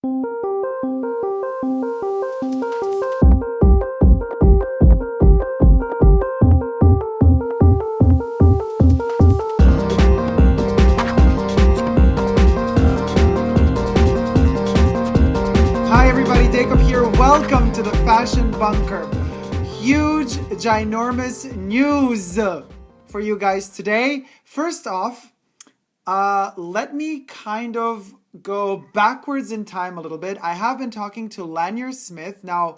Hi everybody, Dacob here. Welcome to the Fashion Bunker. Huge, ginormous news for you guys today. First off, let me kind of go backwards in time a little bit. I have been talking to Lanier Smith. Now,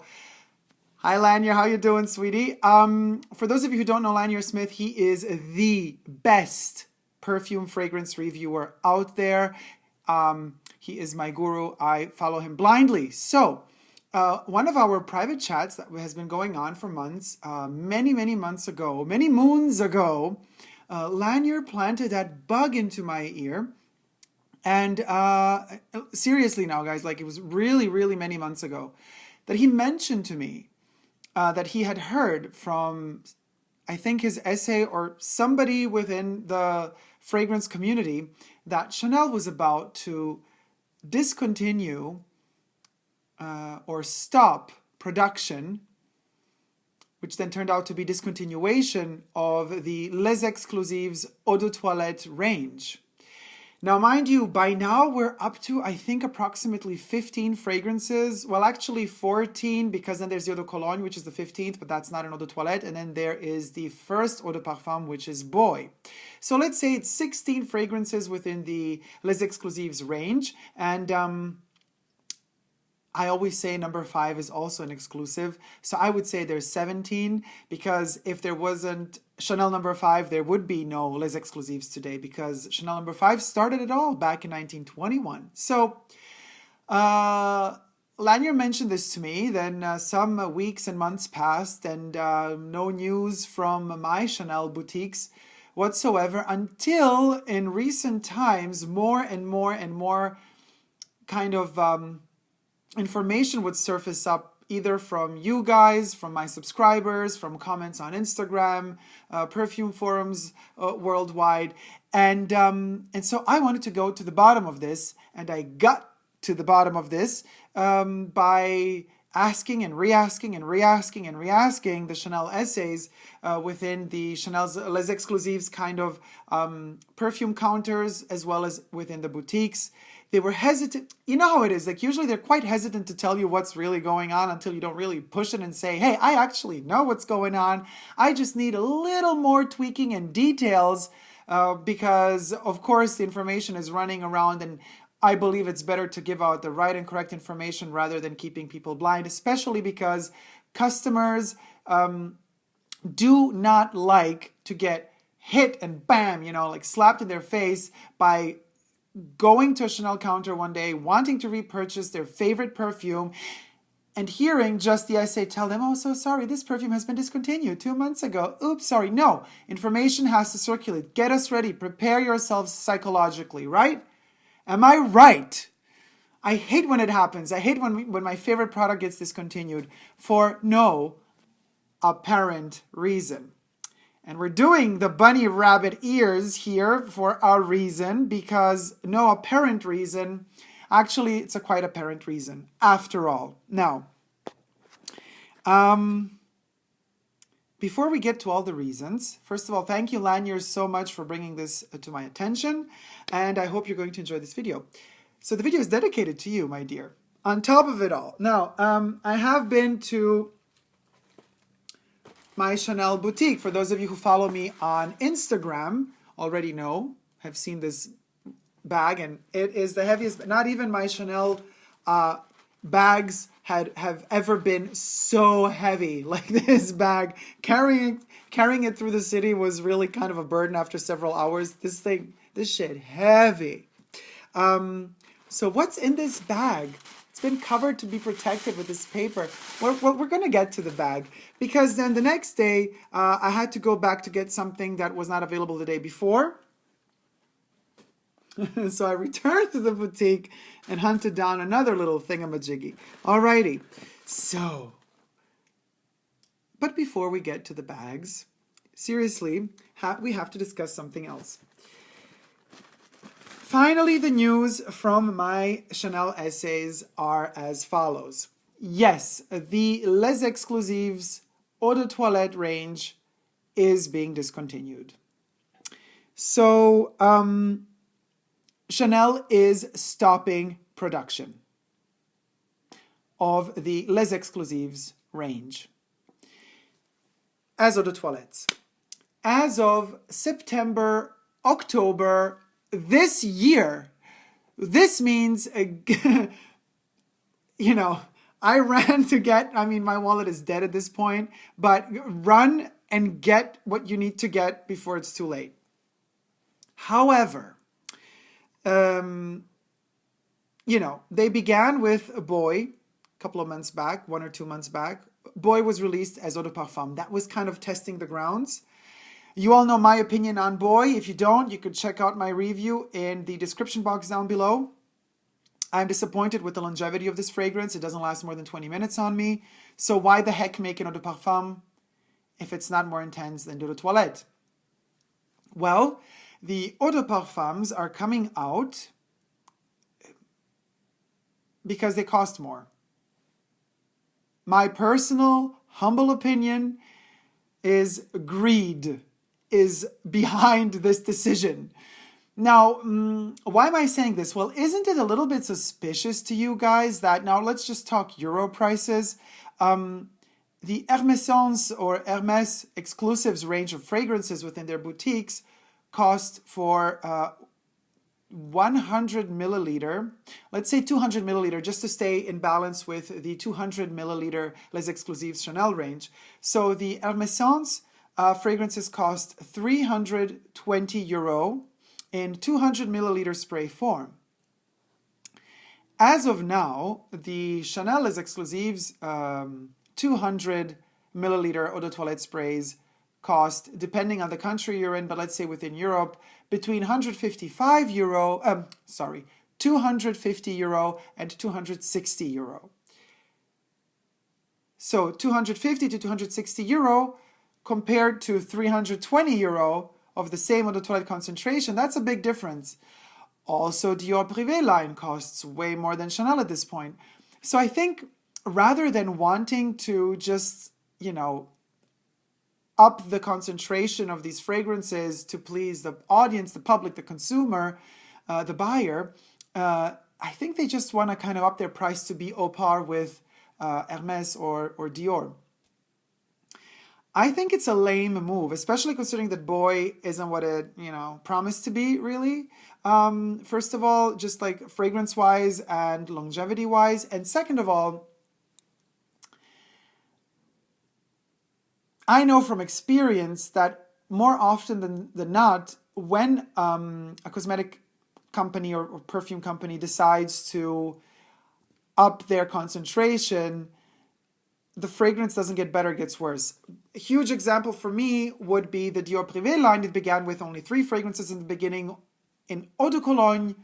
hi Lanier, how you doing, sweetie? For those of you who don't know Lanier Smith, he is the best perfume fragrance reviewer out there. He is my guru. I follow him blindly. So, one of our private chats that has been going on for months, many months ago, many moons ago, Lanier planted that bug into my ear. And seriously now, guys, like it was really many months ago that he mentioned to me that he had heard from, I think his essay or somebody within the fragrance community, that Chanel was about to discontinue or stop production, which then turned out to be discontinuation of the Les Exclusives Eau de Toilette range. Now, mind you, by now we're up to, I think, approximately 15 fragrances. Well, actually 14, because then there's the Eau de Cologne, which is the 15th, but that's not an Eau de Toilette. And then there is the first Eau de Parfum, which is Boy. So let's say it's 16 fragrances within the Les Exclusives range. And I always say number 5 is also an exclusive. So I would say there's 17, because if there wasn't Chanel number 5, there would be no Les Exclusives today, because Chanel number 5 started it all back in 1921. So Lanier mentioned this to me, then some weeks and months passed, and no news from my Chanel boutiques whatsoever, until in recent times more and more kind of information would surface up, either from you guys, from my subscribers, from comments on Instagram, perfume forums worldwide, and so I wanted to go to the bottom of this, and I got to the bottom of this by asking and re-asking the Chanel essays within the Chanel's Les Exclusives kind of perfume counters, as well as within the boutiques. They were hesitant. You know how it is. Like usually they're quite hesitant to tell you what's really going on until you don't really push it and say, hey, I actually know what's going on. I just need a little more tweaking and details because, of course, the information is running around, and I believe it's better to give out the right and correct information rather than keeping people blind, especially because customers do not like to get hit and bam, you know, like slapped in their face by going to a Chanel counter one day, wanting to repurchase their favorite perfume, and hearing just the essay tell them, oh, so sorry, this perfume has been discontinued 2 months ago. Oops, sorry. No, information has to circulate. Get us ready. Prepare yourselves psychologically, right? Am I right? I hate when it happens. I hate when my favorite product gets discontinued for no apparent reason. And we're doing the bunny rabbit ears here for a reason, because no apparent reason. Actually, it's a quite apparent reason after all. Now, before we get to all the reasons, first of all, thank you, Lanier, so much for bringing this to my attention, and I hope you're going to enjoy this video. So the video is dedicated to you, my dear. On top of it all, now, I have been to my Chanel boutique. For those of you who follow me on Instagram already know, have seen this bag, and it is the heaviest. Not even my Chanel bags have ever been so heavy like this bag. Carrying it through the city was really kind of a burden after several hours. This shit heavy. So what's in this bag? It's been covered to be protected with this paper. Well, we're going to get to the bag, because then the next day I had to go back to get something that was not available the day before. So I returned to the boutique and hunted down another little thingamajiggy. Alrighty, so, but before we get to the bags, seriously, we have to discuss something else. Finally, the news from my Chanel essays are as follows. Yes, the Les Exclusives Eau de Toilette range is being discontinued. So, Chanel is stopping production of the Les Exclusives range as eau de toilettes. As of September, October this year, this means, you know, I ran to get, I mean, my wallet is dead at this point, but run and get what you need to get before it's too late. However, you know, they began with a Boy a couple of months back, 1 or 2 months back. Boy was released as eau de parfum. That was kind of testing the grounds. You all know my opinion on Boy. If you don't, you could check out my review in the description box down below. I'm disappointed with the longevity of this fragrance. It doesn't last more than 20 minutes on me. So why the heck make an eau de parfum if it's not more intense than eau de toilette? Well, the eau de parfums are coming out because they cost more. My personal, humble opinion is greed is behind this decision. Now, why am I saying this? Well, isn't it a little bit suspicious to you guys that, now let's just talk euro prices. The Hermescence or Hermes Exclusives range of fragrances within their boutiques cost for 100 milliliter, let's say 200 milliliter, just to stay in balance with the 200 milliliter Les Exclusives Chanel range. So the Hermescence fragrances cost 320 euro in 200 milliliter spray form. As of now, the Chanel Les Exclusives 200 milliliter eau de toilette sprays cost, depending on the country you're in, but let's say within Europe, between 250 euro and 260 euro. So 250 to 260 euro compared to 320 euro of the same eau de toilette concentration, that's a big difference. Also, Dior Privé line costs way more than Chanel at this point. So I think rather than wanting to just, you know, up the concentration of these fragrances to please the audience, the public, the consumer, the buyer, I think they just want to kind of up their price to be au par with Hermes or Dior. I think it's a lame move, especially considering that Boy isn't what it, you know, promised to be, really. First of all, just like fragrance-wise and longevity-wise. And second of all, I know from experience that more often than not, when a cosmetic company or perfume company decides to up their concentration, the fragrance doesn't get better, it gets worse. A huge example for me would be the Dior Privé line. It began with only 3 fragrances in the beginning in Eau de Cologne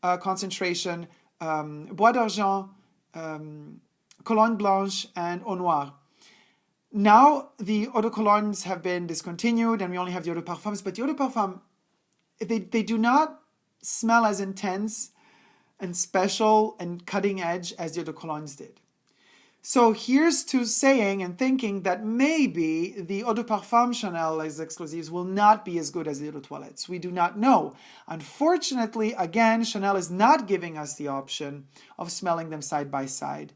concentration, Bois d'Argent, Cologne Blanche, and Eau Noire. Now the Eau de Colognes have been discontinued and we only have the Eau de Parfums, but the Eau de Parfum, they do not smell as intense and special and cutting edge as the Eau de Colognes did. So here's to saying and thinking that maybe the Eau de Parfum Chanel Les Exclusives will not be as good as the Eau de Toilettes. We do not know. Unfortunately, again, Chanel is not giving us the option of smelling them side by side.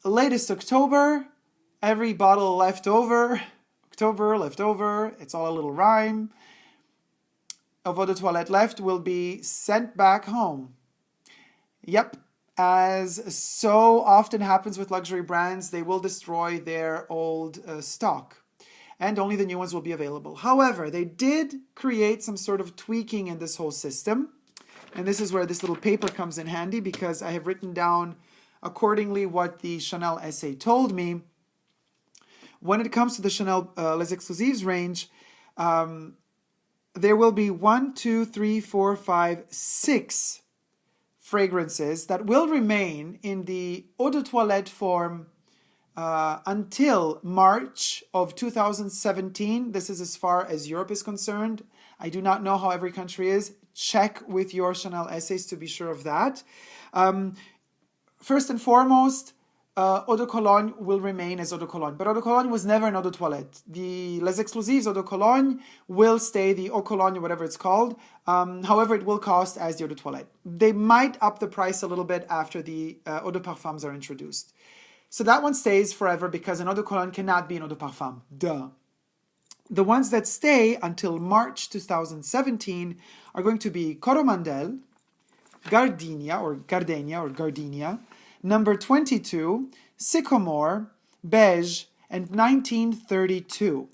Latest October, every bottle left over, October left over, it's all a little rhyme, of Eau de Toilette left will be sent back home. Yep. As so often happens with luxury brands, they will destroy their old stock and only the new ones will be available. However, they did create some sort of tweaking in this whole system. And this is where this little paper comes in handy because I have written down accordingly what the Chanel essay told me. When it comes to the Chanel Les Exclusives range, there will be 6 fragrances that will remain in the Eau de Toilette form until March of 2017. This is as far as Europe is concerned. I do not know how every country is. check with your Chanel essays to be sure of that. First and foremost, eau de cologne will remain as eau de cologne, but eau de cologne was never an eau de toilette. The Les Exclusives eau de cologne will stay the eau cologne, or whatever it's called. However, it will cost as the eau de toilette. They might up the price a little bit after the eau de parfums are introduced. So that one stays forever because an eau de cologne cannot be an eau de parfum. Duh. The ones that stay until March 2017 are going to be Coromandel, Gardenia or Gardenia, number 22, Sycomore, Beige, and 1932.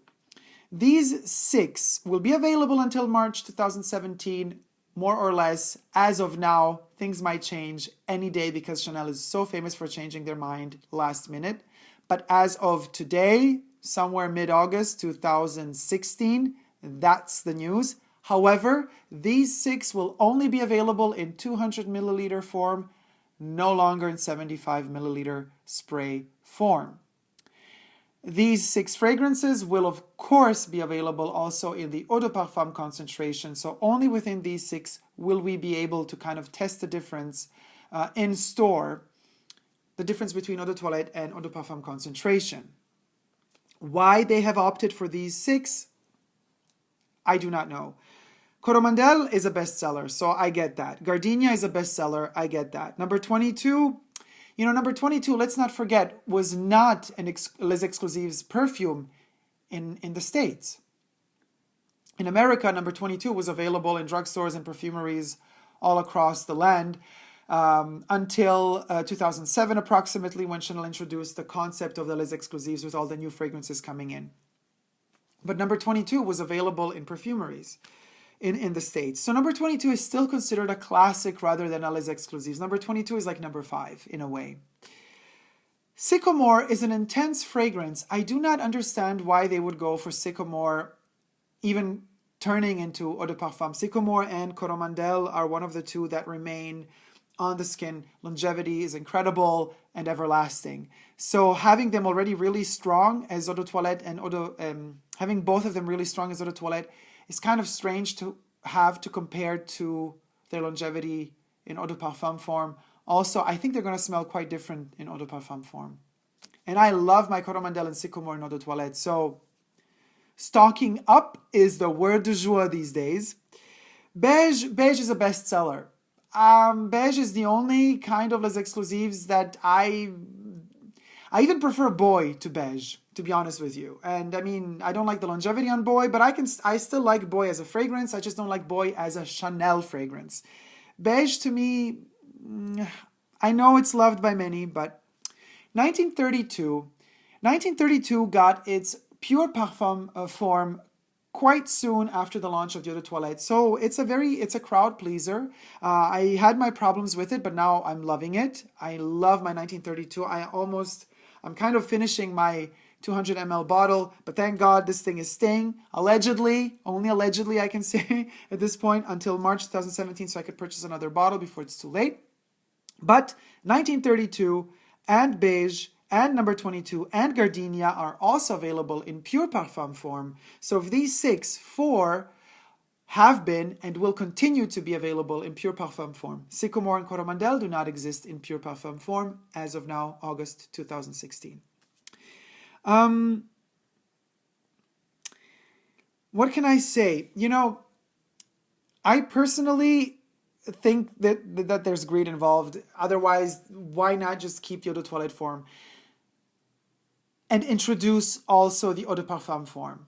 These 6 will be available until March 2017, more or less. As of now, things might change any day because Chanel is so famous for changing their mind last minute. But as of today, somewhere mid-August 2016, that's the news. However, these 6 will only be available in 200 milliliter form, no longer in 75 milliliter spray form. These 6 fragrances will of course be available also in the eau de parfum concentration, so only within these 6 will we be able to kind of test the difference in store, the difference between eau de toilette and eau de parfum concentration. Why they have opted for these 6, I do not know. Coromandel is a bestseller, so I get that. Gardenia is a bestseller, I get that. Number 22, number 22, let's not forget, was not an Les Exclusives perfume in the States. In America, number 22 was available in drugstores and perfumeries all across the land until 2007 approximately, when Chanel introduced the concept of the Les Exclusives with all the new fragrances coming in. But number 22 was available in perfumeries in the States. So number 22 is still considered a classic rather than a Les Exclusives. Number 22 is like number 5 in a way. Sycomore is an intense fragrance. I do not understand why they would go for Sycomore even turning into eau de parfum. Sycomore and Coromandel are one of the 2 that remain on the skin. Longevity is incredible and everlasting. So having them already really strong as eau de toilette and having both of them really strong as eau de toilette is kind of strange to have to compare to their longevity in eau de parfum form. Also, I think they're going to smell quite different in eau de parfum form. And I love my Coromandel and Sycomore in eau de toilette. So stocking up is the word du jour these days. Beige is a bestseller. Beige is the only kind of Les Exclusives that I even prefer Boy to Beige, to be honest with you. And I mean, I don't like the longevity on Boy, but I still like Boy as a fragrance. I just don't like Boy as a Chanel fragrance. Beige to me, I know it's loved by many, but 1932 got its pure parfum form quite soon after the launch of the eau de toilette. So it's a crowd pleaser. I had my problems with it, but now I'm loving it. I love my 1932. I'm kind of finishing my 200 ml bottle, but thank God this thing is staying. Allegedly, only allegedly I can say at this point, until March 2017, so I could purchase another bottle before it's too late. But 1932 and Beige and number 22 and Gardenia are also available in pure parfum form. So of these 6, 4 have been and will continue to be available in pure parfum form. Sycomore and Coromandel do not exist in pure parfum form as of now, August 2016. What can I say? I personally think that there's greed involved. Otherwise, why not just keep the eau de toilette form and introduce also the eau de parfum form?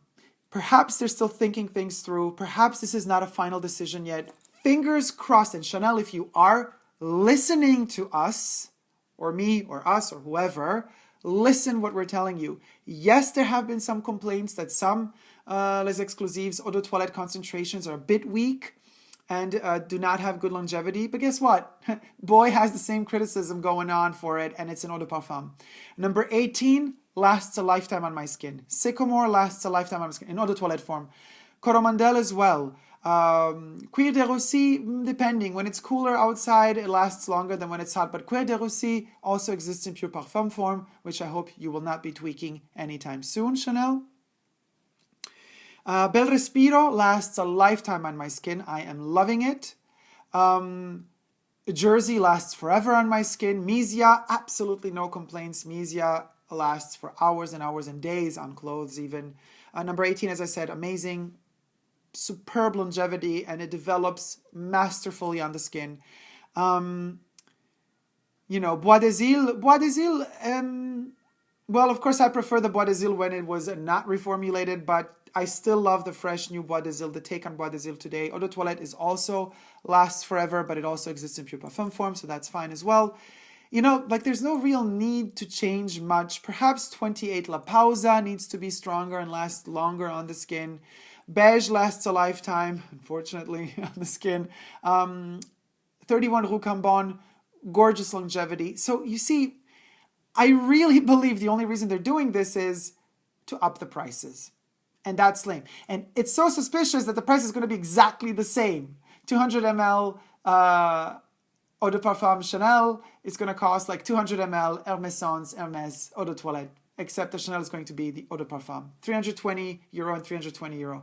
Perhaps they're still thinking things through. Perhaps this is not a final decision yet. Fingers crossed. And Chanel, if you are listening to us, or me, or us, or whoever, listen what we're telling you. Yes, there have been some complaints that some Les Exclusives eau de toilette concentrations are a bit weak and do not have good longevity. But guess what? Boy has the same criticism going on for it, and it's an eau de parfum. Number 18 lasts a lifetime on my skin. Sycomore lasts a lifetime on my skin in eau de toilette form. Coromandel as well. CUIR de Russie, depending. When it's cooler outside, it lasts longer than when it's hot. But CUIR de Russie also exists in pure parfum form, which I hope you will not be tweaking anytime soon, Chanel. Bel Respiro lasts a lifetime on my skin. I am loving it. Jersey lasts forever on my skin. MISIA, absolutely no complaints. MISIA lasts for hours and hours and days on clothes even. Number 18, as I said, amazing, superb longevity, and it develops masterfully on the skin. Bois des Iles, well, of course, I prefer the Bois des Iles when it was not reformulated, but I still love the fresh new Bois des Iles, the take on Bois des Iles today. Eau de toilette is also lasts forever, but it also exists in pure parfum form, so that's fine as well. There's no real need to change much. Perhaps 28 La Pausa needs to be stronger and last longer on the skin. Beige lasts a lifetime, unfortunately, on the skin. 31 Rue Cambon, gorgeous longevity. So you see, I really believe the only reason they're doing this is to up the prices. And that's lame. And it's so suspicious that the price is going to be exactly the same. 200 ml Eau de Parfum Chanel is going to cost like 200 ml Hermès Eau de Toilette, except the Chanel is going to be the Eau de Parfum. €320 and €320.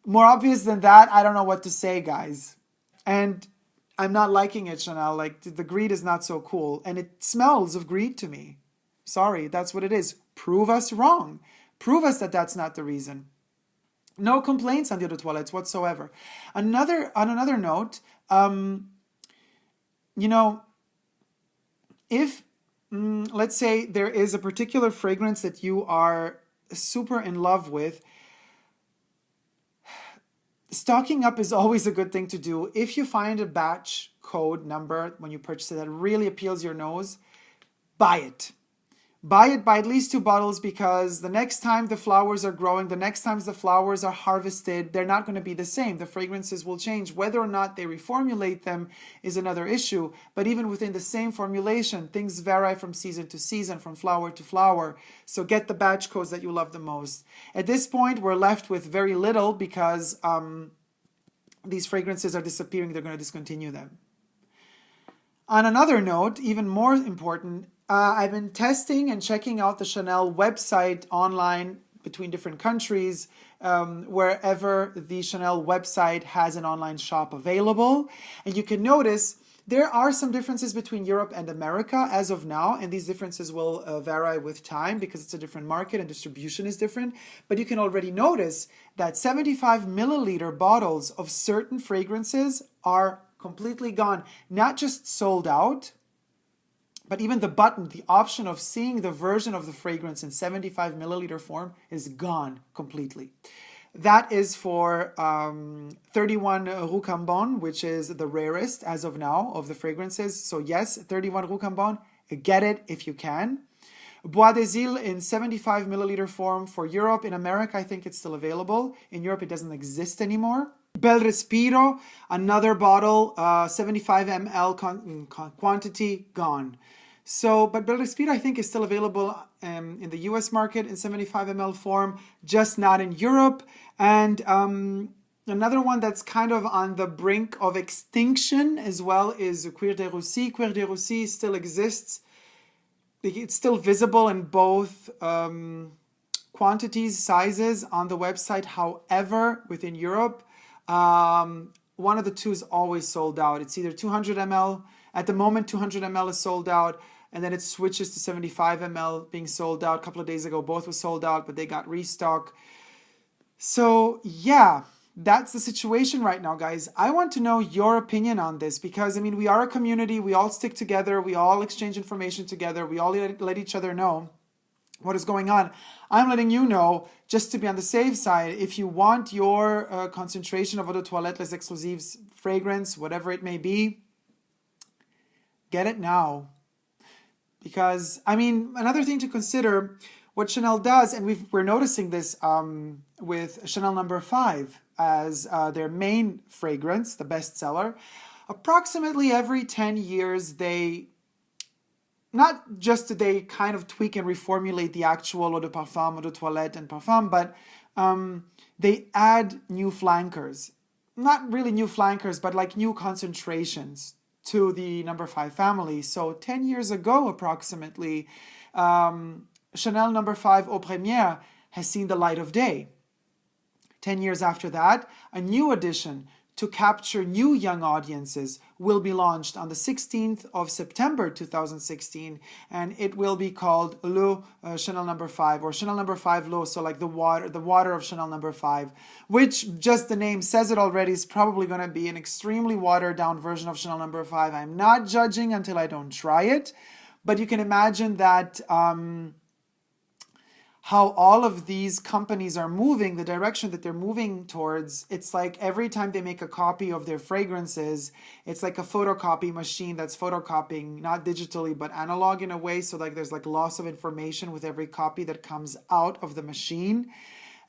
More obvious than that, I don't know what to say, guys. And I'm not liking it, Chanel. The greed is not so cool. And it smells of greed to me. Sorry, that's what it is. Prove us wrong. Prove us that that's not the reason. No complaints on the Eau de Toilettes whatsoever. On another note, if, let's say, there is a particular fragrance that you are super in love with, stocking up is always a good thing to do. If you find a batch code number when you purchase it that really appeals your nose, buy it. Buy it, buy at least 2 bottles, because the next time the flowers are growing, the next times the flowers are harvested, they're not going to be the same. The fragrances will change. Whether or not they reformulate them is another issue. But even within the same formulation, things vary from season to season, from flower to flower. So get the batch codes that you love the most. At this point, we're left with very little because these fragrances are disappearing. They're going to discontinue them. On another note, even more important, I've been testing and checking out the Chanel website online between different countries, wherever the Chanel website has an online shop available. And you can notice there are some differences between Europe and America as of now, and these differences will vary with time because it's a different market and distribution is different. But you can already notice that 75 milliliter bottles of certain fragrances are completely gone, not just sold out, but even the button, the option of seeing the version of the fragrance in 75 milliliter form is gone completely. That is for 31 Rue Cambon, which is the rarest as of now of the fragrances. So yes, 31 Rue Cambon, get it if you can. Bois des Iles in 75 milliliter form for Europe. In America, I think it's still available. In Europe, it doesn't exist anymore. Bel Respiro, another bottle, 75 ml quantity, gone. So, but Bel Respiro, I think, is still available in the US market in 75 ml form, just not in Europe. And another one that's kind of on the brink of extinction as well is CUIR de Russie. CUIR de Russie still exists. It's still visible in both quantities, sizes on the website. However, within Europe, one of the two is always sold out. It's either 200 ml. At the moment, 200 ml is sold out, and then it switches to 75 ml being sold out. A couple of days ago, both were sold out, but they got restock. So yeah, that's the situation right now, guys. I want to know your opinion on this because, I mean, we are a community. We all stick together. We all exchange information together. We all let each other know what is going on. I'm letting you know, just to be on the safe side, if you want your concentration of Eau de Toilette Les Exclusives fragrance, whatever it may be, get it now. Because, I mean, another thing to consider, what Chanel does, and we're noticing this with Chanel No. 5 as their main fragrance, the bestseller. Approximately every 10 years, they kind of tweak and reformulate the actual Eau de Parfum, Eau de Toilette, and Parfum, but they add new flankers. Not really new flankers, but like new concentrations to the No. 5 family. So 10 years ago, approximately, Chanel No. 5 Eau Première has seen the light of day. 10 years after that, a new edition to capture new young audiences will be launched on the 16th of September 2016, and it will be called Le Chanel No. 5, or Chanel No. 5 L'eau, so like the water of Chanel No. 5, which, just the name says it already, is probably going to be an extremely watered down version of Chanel No. 5. I'm not judging until I don't try it, but you can imagine that how all of these companies are moving, the direction that they're moving towards. It's like every time they make a copy of their fragrances, it's like a photocopy machine that's photocopying, not digitally, but analog in a way. So like there's like loss of information with every copy that comes out of the machine.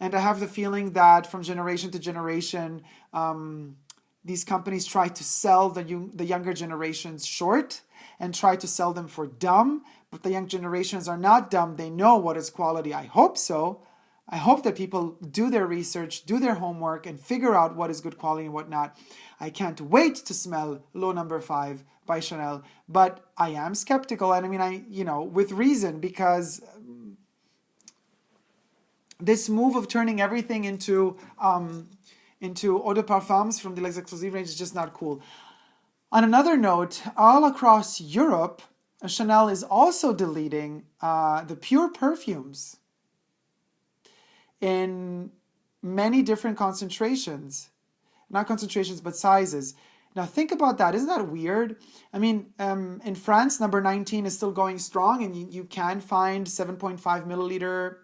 And I have the feeling that from generation to generation, these companies try to sell the younger generations short and try to sell them for dumb. But the young generations are not dumb. They know what is quality. I hope so. I hope that people do their research, do their homework, and figure out what is good quality and what not. I can't wait to smell L'eau No. 5 by Chanel, but I am skeptical. And I mean, with reason, because this move of turning everything into eau de parfums from the Les Exclusives range is just not cool. On another note, all across Europe, Chanel is also deleting the pure perfumes in many different concentrations. Not concentrations, but sizes. Now think about that. Isn't that weird? I mean, in France, number 19 is still going strong, and you can find 7.5 milliliter,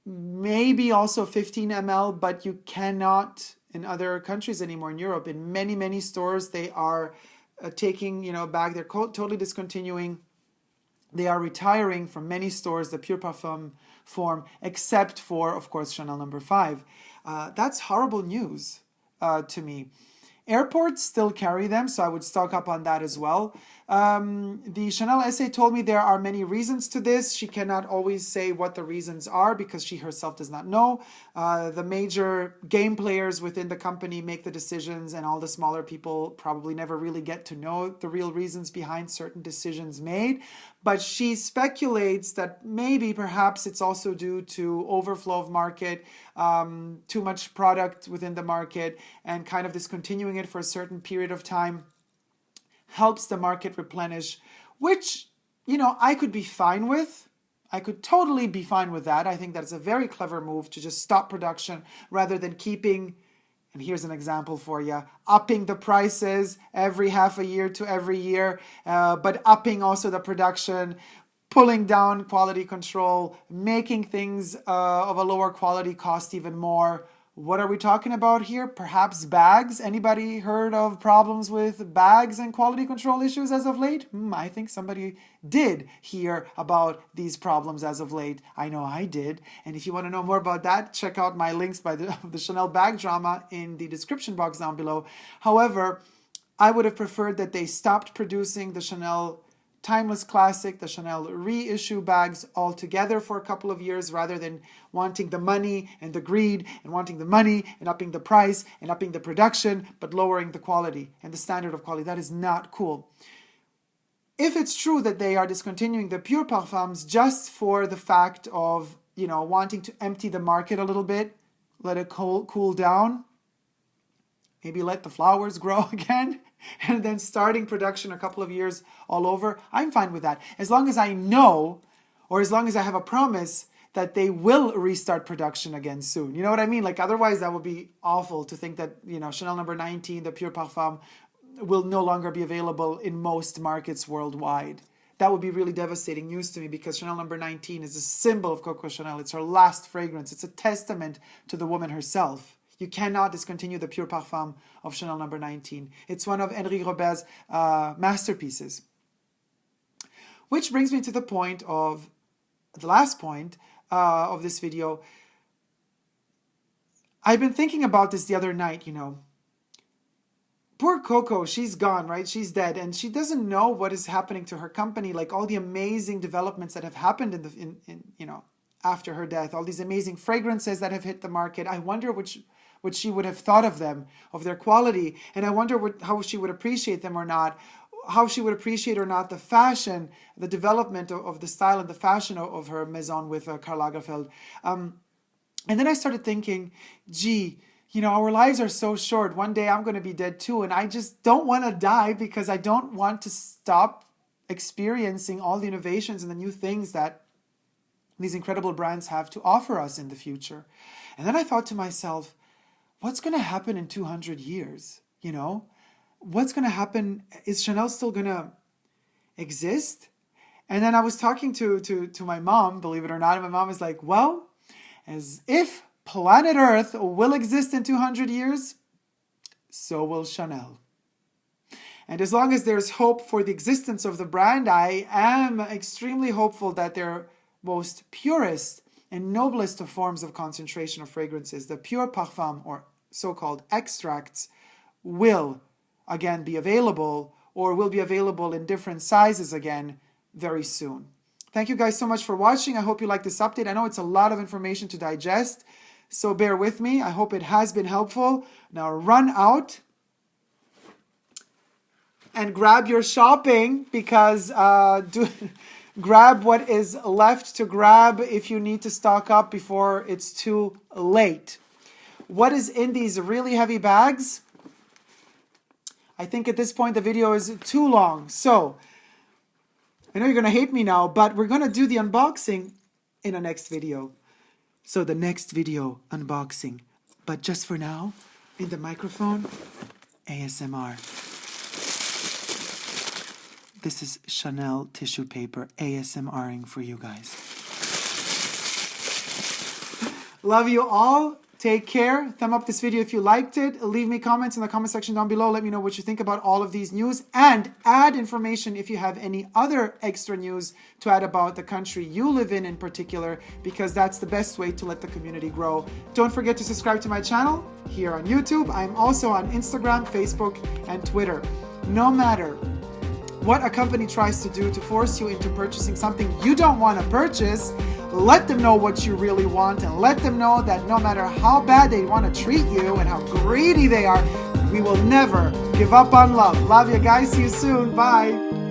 maybe also 15 ml, but you cannot in other countries anymore in Europe. In many, many stores, they are taking back, they're totally discontinuing, they are retiring from many stores the pure parfum form, except for, of course, Chanel No. 5. That's horrible news to me. Airports still carry them, so I would stock up on that as well. The Chanel essay told me there are many reasons to this. She cannot always say what the reasons are because she herself does not know. The major game players within the company make the decisions, and all the smaller people probably never really get to know the real reasons behind certain decisions made. But she speculates that maybe perhaps it's also due to overflow of market, too much product within the market, and kind of discontinuing it for a certain period of time helps the market replenish, which, I could be fine with. I could totally be fine with that. I think that's a very clever move to just stop production rather than keeping, and here's an example for you, upping the prices every half a year to every year, but upping also the production, pulling down quality control, making things of a lower quality cost even more. What are we talking about here? Perhaps bags? Anybody heard of problems with bags and quality control issues as of late? I think somebody did hear about these problems as of late. I know I did. And if you want to know more about that, check out my links by the Chanel bag drama in the description box down below. However, I would have preferred that they stopped producing the Chanel Timeless Classic, the Chanel reissue bags altogether for a couple of years, rather than wanting the money and the greed and wanting the money and upping the price and upping the production, but lowering the quality and the standard of quality. That is not cool. If it's true that they are discontinuing the pure parfums just for the fact of, wanting to empty the market a little bit, let it cool down, maybe let the flowers grow again, and then starting production a couple of years all over, I'm fine with that. As long as I know, or as long as I have a promise that they will restart production again soon. You know what I mean? Like, otherwise that would be awful to think that, Chanel No. 19, the pure parfum, will no longer be available in most markets worldwide. That would be really devastating news to me, because Chanel No. 19 is a symbol of Coco Chanel. It's her last fragrance. It's a testament to the woman herself. You cannot discontinue the pure parfum of Chanel No. 19. It's one of Henri Robert's masterpieces. Which brings me to the point of, the last point of this video. I've been thinking about this the other night, Poor Coco, she's gone, right? She's dead, and she doesn't know what is happening to her company, like all the amazing developments that have happened after her death, all these amazing fragrances that have hit the market. I wonder what she would have thought of them, of their quality, and I wonder how she would appreciate them or not, how she would appreciate or not the fashion, the development of the style and the fashion of her maison with Karl Lagerfeld. And then I started thinking, gee, you know, our lives are so short. One day I'm going to be dead too. And I just don't want to die because I don't want to stop experiencing all the innovations and the new things that these incredible brands have to offer us in the future. And then I thought to myself, what's going to happen in 200 years? You know, what's going to happen? Is Chanel still going to exist? And then I was talking to my mom, believe it or not, and my mom was like, well, as if planet Earth will exist in 200 years, so will Chanel. And as long as there's hope for the existence of the brand, I am extremely hopeful that their most purest and noblest of forms of concentration of fragrances, the pure parfum or so-called extracts, will again be available, or will be available in different sizes again very soon. Thank you guys so much for watching. I hope you like this update. I know it's a lot of information to digest, so bear with me. I hope it has been helpful. Now run out and grab your shopping, because grab what is left to grab if you need to stock up before it's too late. What is in these really heavy bags? I think at this point the video is too long. So I know you're going to hate me now, but we're going to do the unboxing in the next video. So the next video unboxing. But just for now, in the microphone, ASMR. This is Chanel tissue paper ASMRing for you guys. Love you all. Take care. Thumb up this video if you liked it. Leave me comments in the comment section down below. Let me know what you think about all of these news, and add information if you have any other extra news to add about the country you live in particular, because that's the best way to let the community grow. Don't forget to subscribe to my channel here on YouTube. I'm also on Instagram, Facebook, and Twitter. No matter what a company tries to do to force you into purchasing something you don't want to purchase, let them know what you really want, and let them know that no matter how bad they want to treat you and how greedy they are, we will never give up on love. Love you guys. See you soon. Bye.